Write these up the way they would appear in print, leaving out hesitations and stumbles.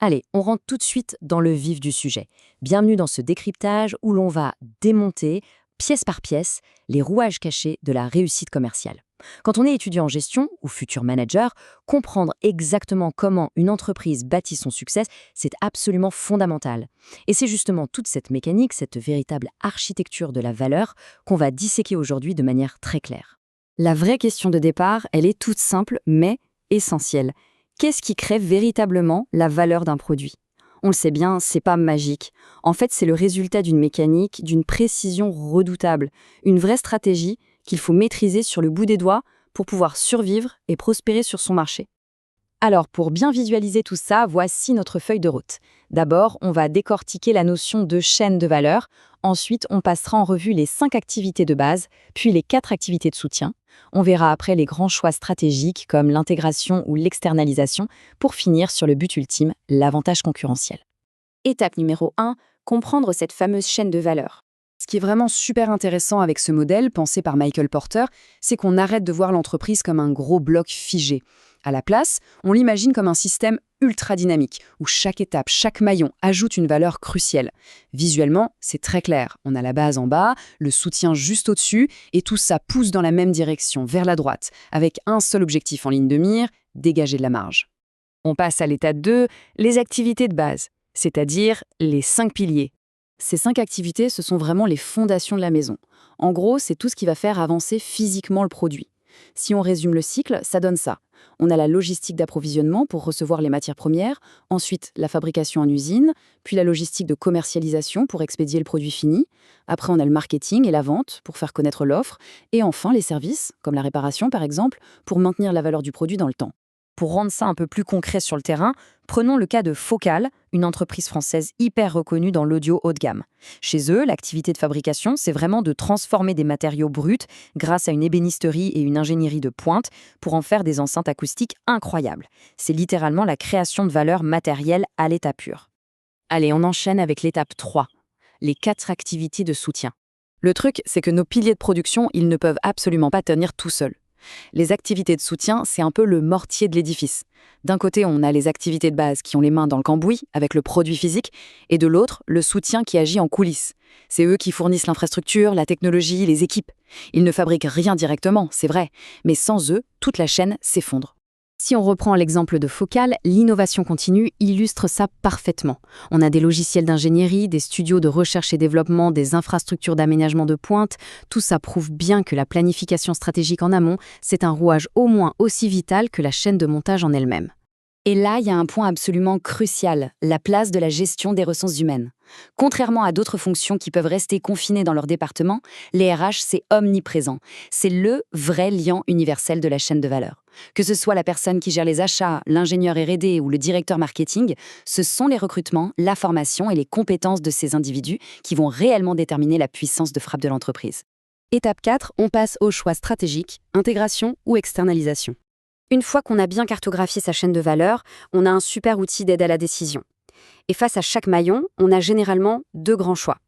Allez, on rentre tout de suite dans le vif du sujet. Bienvenue dans ce décryptage où l'on va démonter, pièce par pièce, les rouages cachés de la réussite commerciale. Quand on est étudiant en gestion ou futur manager, comprendre exactement comment une entreprise bâtit son succès, c'est absolument fondamental. Et c'est justement toute cette mécanique, cette véritable architecture de la valeur qu'on va disséquer aujourd'hui de manière très claire. La vraie question de départ, elle est toute simple mais essentielle. Qu'est-ce qui crée véritablement la valeur d'un produit? On le sait bien, c'est pas magique. En fait, c'est le résultat d'une mécanique, d'une précision redoutable, une vraie stratégie qu'il faut maîtriser sur le bout des doigts pour pouvoir survivre et prospérer sur son marché. Alors, pour bien visualiser tout ça, voici notre feuille de route. D'abord, on va décortiquer la notion de chaîne de valeur. Ensuite, on passera en revue les 5 activités de base, puis les 4 activités de soutien. On verra après les grands choix stratégiques comme l'intégration ou l'externalisation, pour finir sur le but ultime, l'avantage concurrentiel. Étape numéro 1, comprendre cette fameuse chaîne de valeur. Ce qui est vraiment super intéressant avec ce modèle, pensé par Michael Porter, c'est qu'on arrête de voir l'entreprise comme un gros bloc figé. À la place, on l'imagine comme un système ultra dynamique, où chaque étape, chaque maillon ajoute une valeur cruciale. Visuellement, c'est très clair. On a la base en bas, le soutien juste au-dessus, et tout ça pousse dans la même direction, vers la droite, avec un seul objectif en ligne de mire, dégager de la marge. On passe à l'étape 2, les activités de base, c'est-à-dire les 5 piliers. Ces 5 activités, ce sont vraiment les fondations de la maison. En gros, c'est tout ce qui va faire avancer physiquement le produit. Si on résume le cycle, ça donne ça. On a la logistique d'approvisionnement pour recevoir les matières premières, ensuite la fabrication en usine, puis la logistique de commercialisation pour expédier le produit fini. Après, on a le marketing et la vente pour faire connaître l'offre. Et enfin, les services, comme la réparation par exemple, pour maintenir la valeur du produit dans le temps. Pour rendre ça un peu plus concret sur le terrain, prenons le cas de Focal, une entreprise française hyper reconnue dans l'audio haut de gamme. Chez eux, l'activité de fabrication, c'est vraiment de transformer des matériaux bruts grâce à une ébénisterie et une ingénierie de pointe pour en faire des enceintes acoustiques incroyables. C'est littéralement la création de valeur matérielle à l'état pur. Allez, on enchaîne avec l'étape 3, les 4 activités de soutien. Le truc, c'est que nos piliers de production, ils ne peuvent absolument pas tenir tout seuls. Les activités de soutien, c'est un peu le mortier de l'édifice. D'un côté, on a les activités de base qui ont les mains dans le cambouis, avec le produit physique, et de l'autre, le soutien qui agit en coulisses. C'est eux qui fournissent l'infrastructure, la technologie, les équipes. Ils ne fabriquent rien directement, c'est vrai, mais sans eux, toute la chaîne s'effondre. Si on reprend l'exemple de Focal, l'innovation continue illustre ça parfaitement. On a des logiciels d'ingénierie, des studios de recherche et développement, des infrastructures d'aménagement de pointe. Tout ça prouve bien que la planification stratégique en amont, c'est un rouage au moins aussi vital que la chaîne de montage en elle-même. Et là, il y a un point absolument crucial, la place de la gestion des ressources humaines. Contrairement à d'autres fonctions qui peuvent rester confinées dans leur département, les RH, c'est omniprésent. C'est le vrai lien universel de la chaîne de valeur. Que ce soit la personne qui gère les achats, l'ingénieur R&D ou le directeur marketing, ce sont les recrutements, la formation et les compétences de ces individus qui vont réellement déterminer la puissance de frappe de l'entreprise. Étape 4, on passe au choix stratégique, intégration ou externalisation. Une fois qu'on a bien cartographié sa chaîne de valeur, on a un super outil d'aide à la décision. Et face à chaque maillon, on a généralement 2 grands choix.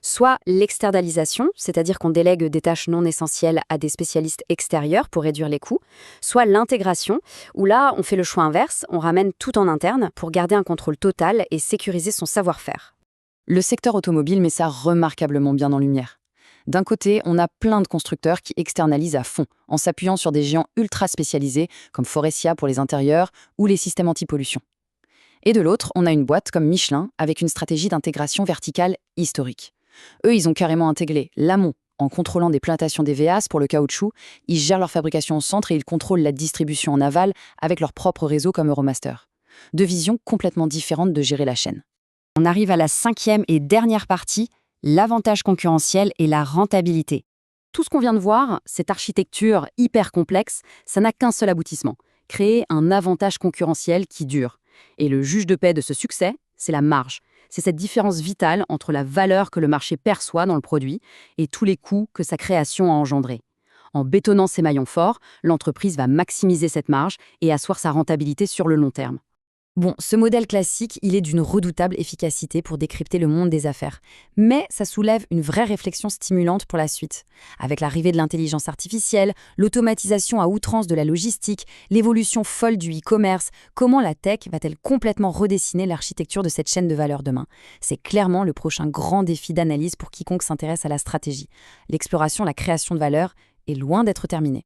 Soit l'externalisation, c'est-à-dire qu'on délègue des tâches non essentielles à des spécialistes extérieurs pour réduire les coûts, soit l'intégration, où là, on fait le choix inverse, on ramène tout en interne pour garder un contrôle total et sécuriser son savoir-faire. Le secteur automobile met ça remarquablement bien en lumière. D'un côté, on a plein de constructeurs qui externalisent à fond, en s'appuyant sur des géants ultra spécialisés, comme Faurecia pour les intérieurs ou les systèmes anti-pollution. Et de l'autre, on a une boîte comme Michelin, avec une stratégie d'intégration verticale historique. Eux, ils ont carrément intégré l'amont, en contrôlant des plantations d'EVAs pour le caoutchouc, ils gèrent leur fabrication au centre et ils contrôlent la distribution en aval avec leur propre réseau comme Euromaster. 2 visions complètement différentes de gérer la chaîne. On arrive à la 5e et dernière partie, l'avantage concurrentiel et la rentabilité. Tout ce qu'on vient de voir, cette architecture hyper complexe, ça n'a qu'un seul aboutissement, créer un avantage concurrentiel qui dure. Et le juge de paix de ce succès, c'est la marge. C'est cette différence vitale entre la valeur que le marché perçoit dans le produit et tous les coûts que sa création a engendrés. En bétonnant ses maillons forts, l'entreprise va maximiser cette marge et asseoir sa rentabilité sur le long terme. Bon, ce modèle classique, il est d'une redoutable efficacité pour décrypter le monde des affaires. Mais ça soulève une vraie réflexion stimulante pour la suite. Avec l'arrivée de l'intelligence artificielle, l'automatisation à outrance de la logistique, l'évolution folle du e-commerce, comment la tech va-t-elle complètement redessiner l'architecture de cette chaîne de valeur demain? C'est clairement le prochain grand défi d'analyse pour quiconque s'intéresse à la stratégie. L'exploration, la création de valeur est loin d'être terminée.